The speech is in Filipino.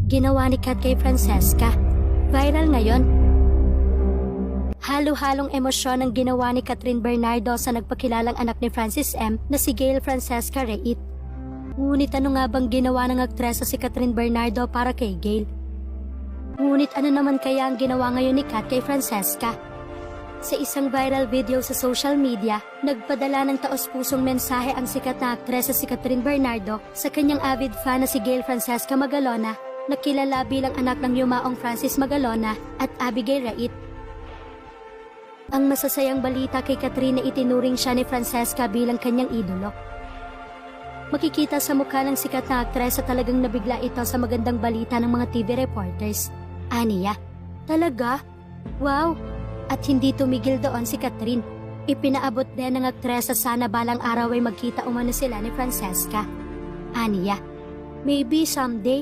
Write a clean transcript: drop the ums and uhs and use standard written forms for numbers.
ginawa ni Kat kay Francesca. Viral ngayon. Halo-halong emosyon ang ginawa ni Catherine Bernardo sa nagpakilalang anak ni Francis M. na si Gail Francesca Reit. Ngunit ano nga bang ginawa ng aktresa si Catherine Bernardo para kay Gail? Ngunit ano naman kaya ang ginawa ngayon ni Kat kay Francesca? Sa isang viral video sa social media, nagpadala ng taos-pusong mensahe ang sikat na aktresa si Catherine Bernardo sa kanyang avid fan na si Gail Francesca Magalona, na kilala bilang anak ng yumaong Francis Magalona at Abigail Reit. Ang masasayang balita kay Catherine na itinuring siya ni Francesca bilang kanyang idolo. Makikita sa mukha ng sikat na aktresa talagang nabigla ito sa magandang balita ng mga TV reporters. Aniya, talaga? Wow! At hindi tumigil doon si Catherine. Ipinaabot din ng aktresa sana balang araw ay magkita umano sila ni Francesca. Aniya, maybe someday,